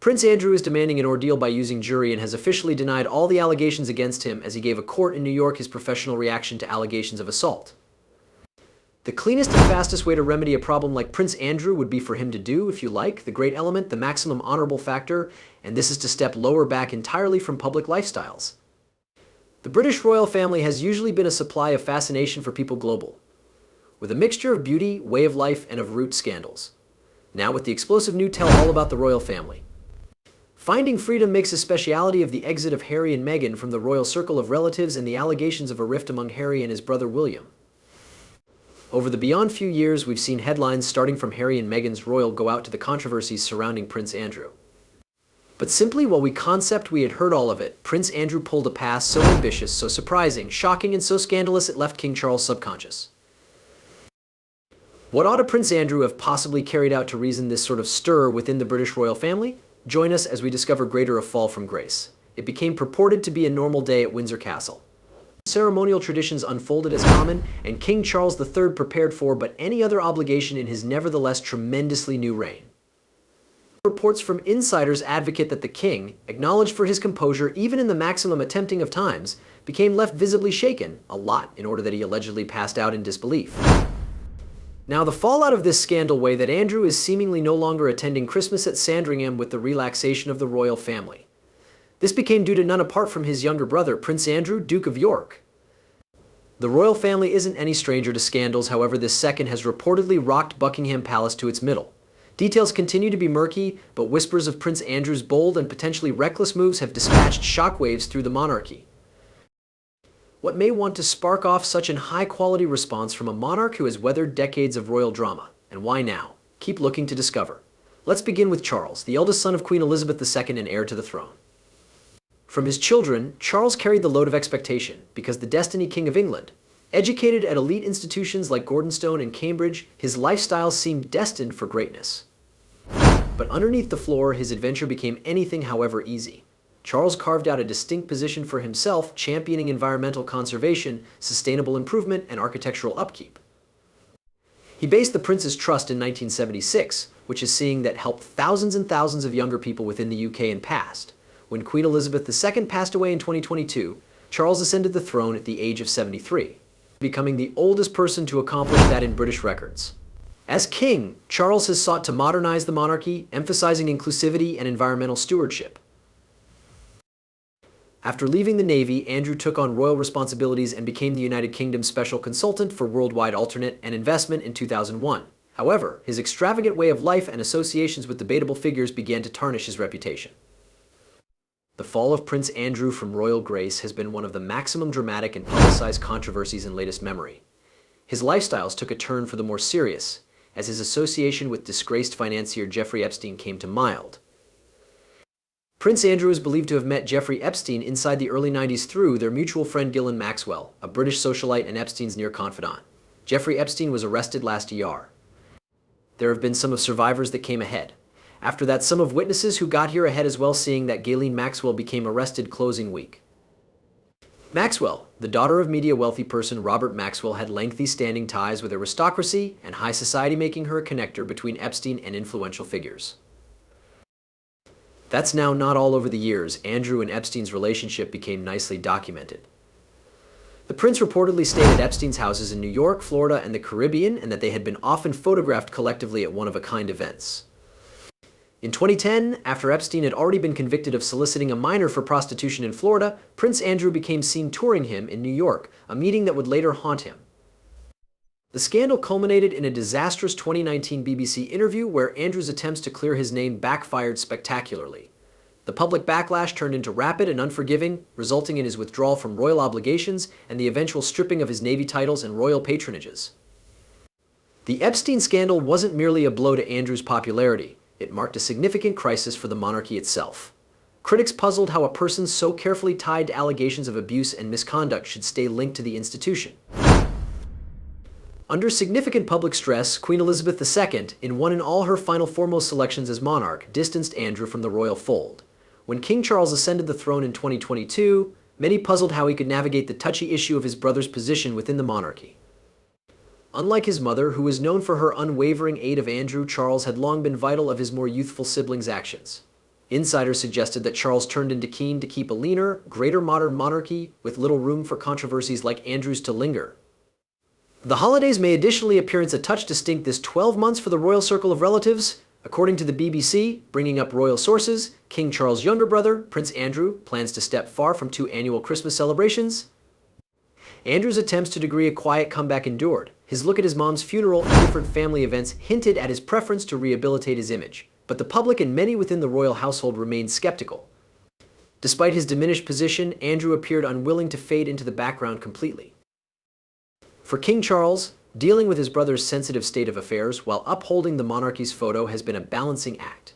Prince Andrew is demanding an ordeal by using jury and has officially denied all the allegations against him as he gave a court in New York his professional reaction to allegations of assault. The cleanest and fastest way to remedy a problem like Prince Andrew would be for him to do, if you like, the great element, the maximum honorable factor, and this is to step lower back entirely from public lifestyles. The British royal family has usually been a supply of fascination for people global, with a mixture of beauty, way of life, and of root scandals. Now with the explosive new tell all about the royal family. Finding freedom makes a speciality of the exit of Harry and Meghan from the royal circle of relatives and the allegations of a rift among Harry and his brother William. Over the beyond few years, we've seen headlines starting from Harry and Meghan's royal go out to the controversies surrounding Prince Andrew. But simply while we had heard all of it, Prince Andrew pulled a pass so ambitious, so surprising, shocking, and so scandalous it left King Charles subconscious. What ought to Prince Andrew have possibly carried out to reason this sort of stir within the British royal family? Join us as we discover greater a fall from grace. It became purported to be a normal day at Windsor Castle. Ceremonial traditions unfolded as common, and King Charles III prepared for but any other obligation in his nevertheless tremendously new reign. Reports from insiders advocate that the king, acknowledged for his composure even in the maximum attempting of times, became left visibly shaken, a lot in order that he allegedly passed out in disbelief. Now, the fallout of this scandal way that Andrew is seemingly no longer attending Christmas at Sandringham with the relaxation of the royal family. This became due to none apart from his younger brother, Prince Andrew, Duke of York. The royal family isn't any stranger to scandals, however, this second has reportedly rocked Buckingham Palace to its middle. Details continue to be murky, but whispers of Prince Andrew's bold and potentially reckless moves have dispatched shockwaves through the monarchy. What may want to spark off such an high-quality response from a monarch who has weathered decades of royal drama? And why now? Keep looking to discover. Let's begin with Charles, the eldest son of Queen Elizabeth II and heir to the throne. From his children, Charles carried the load of expectation, because the Destiny King of England. Educated at elite institutions like Gordonstone and Cambridge, his lifestyle seemed destined for greatness. But underneath the floor, his adventure became anything however easy. Charles carved out a distinct position for himself, championing environmental conservation, sustainable improvement, and architectural upkeep. He based the prince's trust in 1976, which is seeing that helped thousands and thousands of younger people within the UK and past. When Queen Elizabeth II passed away in 2022, Charles ascended the throne at the age of 73, becoming the oldest person to accomplish that in British records. As king, Charles has sought to modernize the monarchy, emphasizing inclusivity and environmental stewardship. After leaving the Navy, Andrew took on royal responsibilities and became the United Kingdom's special consultant for worldwide alternate and investment in 2001. However, his extravagant way of life and associations with debatable figures began to tarnish his reputation. The fall of Prince Andrew from royal grace has been one of the maximum dramatic and publicized controversies in latest memory. His lifestyles took a turn for the more serious, as his association with disgraced financier Jeffrey Epstein came to mild. Prince Andrew is believed to have met Jeffrey Epstein inside the early 90s through their mutual friend Ghislaine Maxwell, a British socialite and Epstein's near confidant. Jeffrey Epstein was arrested last year. There have been some of survivors that came ahead. After that, some of witnesses who got here ahead as well, seeing that Ghislaine Maxwell became arrested closing week. Maxwell, the daughter of media wealthy person Robert Maxwell, had lengthy standing ties with aristocracy and high society, making her a connector between Epstein and influential figures. That's now not all over the years. Andrew and Epstein's relationship became nicely documented. The prince reportedly stayed at Epstein's houses in New York, Florida, and the Caribbean, and that they had been often photographed collectively at one-of-a-kind events. In 2010, after Epstein had already been convicted of soliciting a minor for prostitution in Florida, Prince Andrew became seen touring him in New York, a meeting that would later haunt him. The scandal culminated in a disastrous 2019 BBC interview where Andrew's attempts to clear his name backfired spectacularly. The public backlash turned into rapid and unforgiving, resulting in his withdrawal from royal obligations and the eventual stripping of his Navy titles and royal patronages. The Epstein scandal wasn't merely a blow to Andrew's popularity. It marked a significant crisis for the monarchy itself. Critics puzzled how a person so carefully tied to allegations of abuse and misconduct should stay linked to the institution. Under significant public stress, Queen Elizabeth II, in one and all her final foremost selections as monarch, distanced Andrew from the royal fold. When King Charles ascended the throne in 2022, many puzzled how he could navigate the touchy issue of his brother's position within the monarchy. Unlike his mother, who was known for her unwavering aid of Andrew, Charles had long been vital of his more youthful siblings' actions. Insiders suggested that Charles turned into keen to keep a leaner, greater modern monarchy with little room for controversies like Andrew's to linger. The holidays may additionally appearance a touch distinct this 12 months for the royal circle of relatives. According to the BBC, bringing up royal sources, King Charles' younger brother, Prince Andrew, plans to step far from 2 annual Christmas celebrations. Andrew's attempts to degree a quiet comeback endured. His look at his mom's funeral and different family events hinted at his preference to rehabilitate his image. But the public and many within the royal household remained skeptical. Despite his diminished position, Andrew appeared unwilling to fade into the background completely. For King Charles, dealing with his brother's sensitive state of affairs while upholding the monarchy's photo has been a balancing act.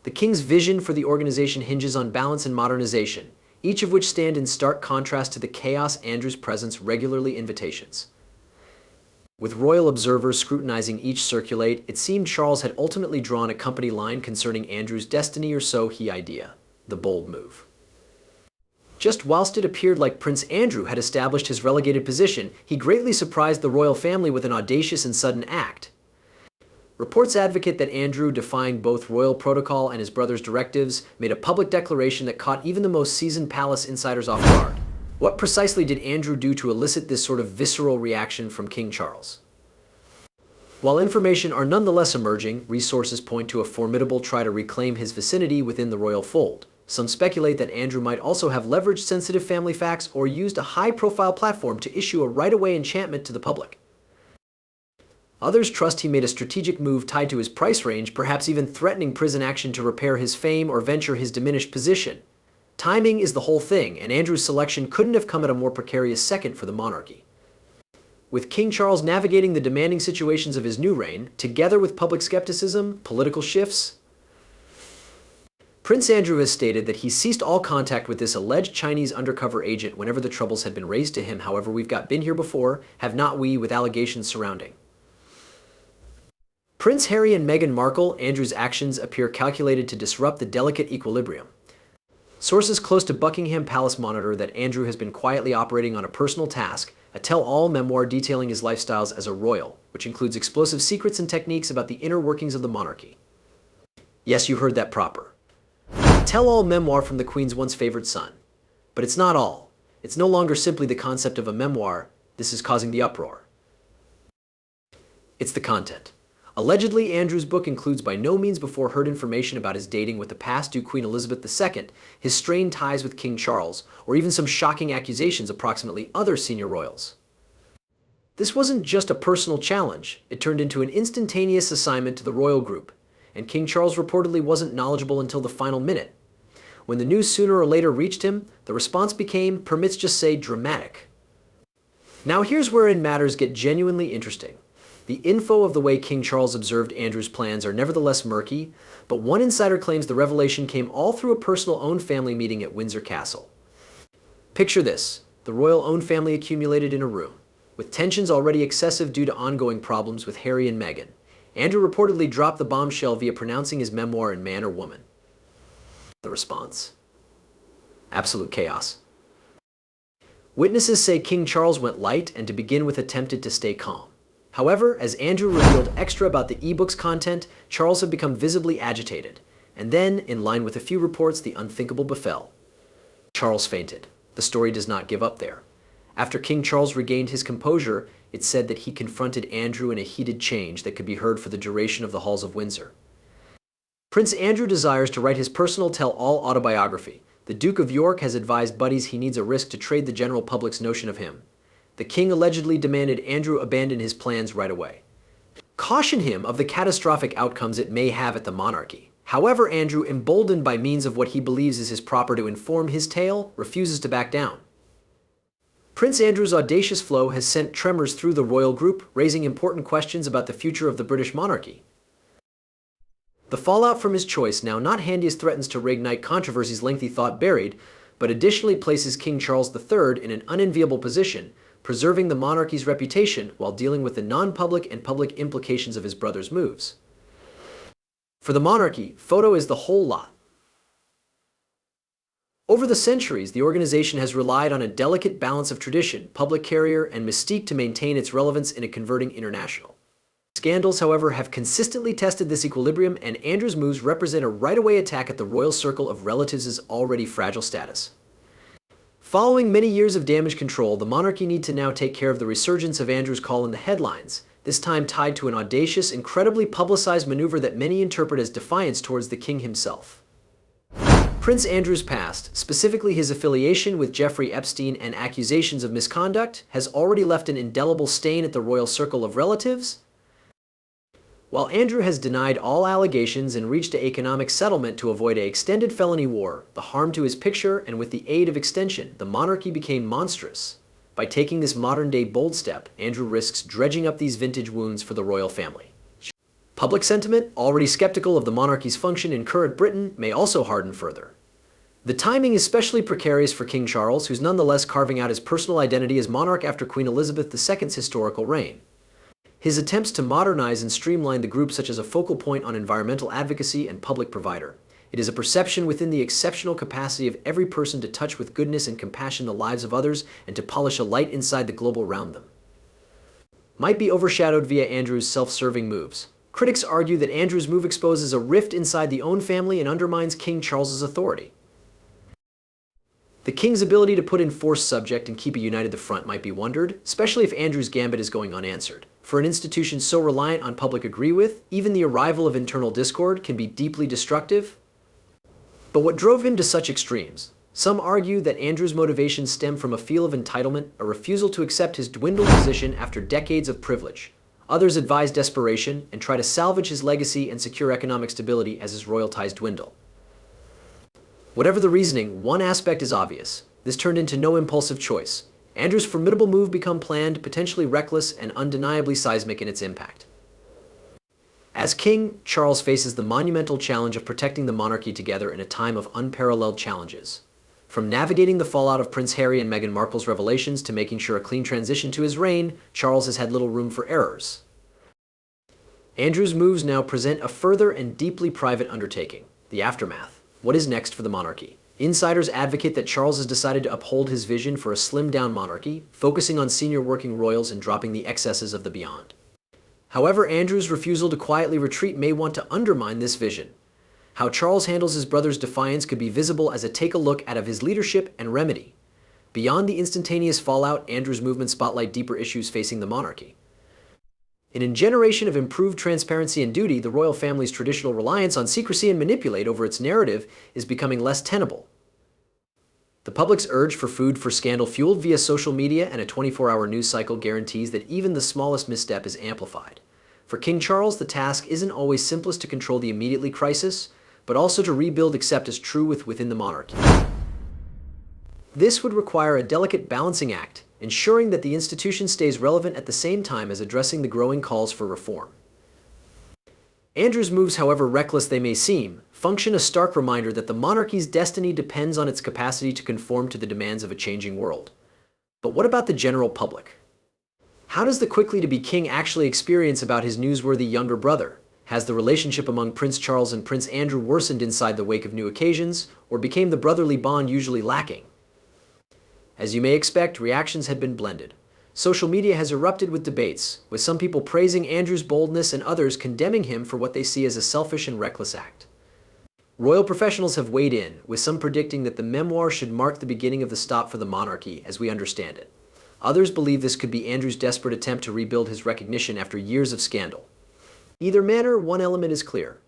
The king's vision for the organization hinges on balance and modernization, each of which stand in stark contrast to the chaos Andrew's presence regularly invitations. With royal observers scrutinizing each circulate, it seemed Charles had ultimately drawn a company line concerning Andrew's destiny, or so he idea, the bold move. Just whilst it appeared like Prince Andrew had established his relegated position, he greatly surprised the royal family with an audacious and sudden act. Reports advocate that Andrew, defying both royal protocol and his brother's directives, made a public declaration that caught even the most seasoned palace insiders off guard. What precisely did Andrew do to elicit this sort of visceral reaction from King Charles? While information are nonetheless emerging, resources point to a formidable try to reclaim his vicinity within the royal fold. Some speculate that Andrew might also have leveraged sensitive family facts or used a high-profile platform to issue a right-of-way enchantment to the public. Others trust he made a strategic move tied to his price range, perhaps even threatening prison action to repair his fame or venture his diminished position. Timing is the whole thing, and Andrew's selection couldn't have come at a more precarious second for the monarchy. With King Charles navigating the demanding situations of his new reign, together with public skepticism, political shifts, Prince Andrew has stated that he ceased all contact with this alleged Chinese undercover agent whenever the troubles had been raised to him. However, we've been here before, have not we, with allegations surrounding Prince Harry and Meghan Markle. Andrew's actions appear calculated to disrupt the delicate equilibrium. Sources close to Buckingham Palace monitor that Andrew has been quietly operating on a personal task, a tell-all memoir detailing his lifestyles as a royal, which includes explosive secrets and techniques about the inner workings of the monarchy. Yes, you heard that proper. A tell-all memoir from the Queen's once favored son. But it's not all. It's no longer simply the concept of a memoir. This is causing the uproar. It's the content. Allegedly, Andrew's book includes by no means before heard information about his dating with the past-due Queen Elizabeth II, his strained ties with King Charles, or even some shocking accusations approximately other senior royals. This wasn't just a personal challenge. It turned into an instantaneous assignment to the royal group, and King Charles reportedly wasn't knowledgeable until the final minute. When the news sooner or later reached him, the response became, permits just say, dramatic. Now here's wherein matters get genuinely interesting. The info of the way King Charles observed Andrew's plans are nevertheless murky, but one insider claims the revelation came all through a personal-owned family meeting at Windsor Castle. Picture this: the royal-owned family accumulated in a room. With tensions already excessive due to ongoing problems with Harry and Meghan, Andrew reportedly dropped the bombshell via pronouncing his memoir in Man or Woman. The response? Absolute chaos. Witnesses say King Charles went light and to begin with attempted to stay calm. However, as Andrew revealed extra about the e-book's content, Charles had become visibly agitated. And then, in line with a few reports, the unthinkable befell. Charles fainted. The story does not give up there. After King Charles regained his composure, it's said that he confronted Andrew in a heated change that could be heard for the duration of the halls of Windsor. Prince Andrew desires to write his personal tell-all autobiography. The Duke of York has advised buddies he needs a risk to trade the general public's notion of him. The king allegedly demanded Andrew abandon his plans right away. Caution him of the catastrophic outcomes it may have at the monarchy. However, Andrew, emboldened by means of what he believes is his proper to inform his tale, refuses to back down. Prince Andrew's audacious flow has sent tremors through the royal group, raising important questions about the future of the British monarchy. The fallout from his choice, now not handy as threatens to reignite controversies lengthy thought buried, but additionally places King Charles III in an unenviable position, preserving the monarchy's reputation while dealing with the non-public and public implications of his brother's moves. For the monarchy, photo is the whole lot. Over the centuries, the organization has relied on a delicate balance of tradition, public carrier, and mystique to maintain its relevance in a converting international Scandals, however, have consistently tested this equilibrium, and Andrew's moves represent a right-away attack at the royal circle of relatives' already fragile status. Following many years of damage control, the monarchy need to now take care of the resurgence of Andrew's call in the headlines, this time tied to an audacious, incredibly publicized maneuver that many interpret as defiance towards the king himself. Prince Andrew's past, specifically his affiliation with Jeffrey Epstein and accusations of misconduct, has already left an indelible stain at the royal circle of relatives. While Andrew has denied all allegations and reached an economic settlement to avoid an extended felony war, the harm to his picture, and with the aid of extension, the monarchy became monstrous. By taking this modern-day bold step, Andrew risks dredging up these vintage wounds for the royal family. Public sentiment, already skeptical of the monarchy's function in current Britain, may also harden further. The timing is especially precarious for King Charles, who's nonetheless carving out his personal identity as monarch after Queen Elizabeth II's historical reign. His attempts to modernize and streamline the group such as a focal point on environmental advocacy and public provider. It is a perception within the exceptional capacity of every person to touch with goodness and compassion the lives of others and to polish a light inside the globe around them. Might be overshadowed via Andrew's self-serving moves. Critics argue that Andrew's move exposes a rift inside the own family and undermines King Charles's authority. The king's ability to put in force subject and keep a united the front might be wondered, especially if Andrew's gambit is going unanswered. For an institution so reliant on public agree with, even the arrival of internal discord can be deeply destructive. But what drove him to such extremes? Some argue that Andrew's motivations stem from a feel of entitlement, a refusal to accept his dwindled position after decades of privilege. Others advise desperation and try to salvage his legacy and secure economic stability as his royal ties dwindle. Whatever the reasoning, one aspect is obvious. This turned into no impulsive choice. Andrew's formidable move became planned, potentially reckless, and undeniably seismic in its impact. As king, Charles faces the monumental challenge of protecting the monarchy together in a time of unparalleled challenges. From navigating the fallout of Prince Harry and Meghan Markle's revelations to making sure a clean transition to his reign, Charles has had little room for errors. Andrew's moves now present a further and deeply private undertaking, the aftermath. What is next for the monarchy? Insiders advocate that Charles has decided to uphold his vision for a slimmed-down monarchy, focusing on senior working royals and dropping the excesses of the beyond. However, Andrew's refusal to quietly retreat may want to undermine this vision. How Charles handles his brother's defiance could be visible as a take-a-look at his leadership and remedy. Beyond the instantaneous fallout, Andrew's movements spotlight deeper issues facing the monarchy. In a generation of improved transparency and duty, the royal family's traditional reliance on secrecy and manipulate over its narrative is becoming less tenable. The public's urge for food for scandal fueled via social media and a 24-hour news cycle guarantees that even the smallest misstep is amplified. For King Charles, the task isn't always simplest to control the immediate crisis, but also to rebuild accept as true within the monarchy. This would require a delicate balancing act, ensuring that the institution stays relevant at the same time as addressing the growing calls for reform. Andrew's moves, however reckless they may seem, function a stark reminder that the monarchy's destiny depends on its capacity to conform to the demands of a changing world. But what about the general public? How does the quickly-to-be king actually experience about his newsworthy younger brother? Has the relationship among Prince Charles and Prince Andrew worsened inside the wake of new occasions, or became the brotherly bond usually lacking? As you may expect, reactions had been blended. Social media has erupted with debates, with some people praising Andrew's boldness and others condemning him for what they see as a selfish and reckless act. Royal professionals have weighed in, with some predicting that the memoir should mark the beginning of the stop for the monarchy as we understand it. Others believe this could be Andrew's desperate attempt to rebuild his recognition after years of scandal. Either manner, one element is clear.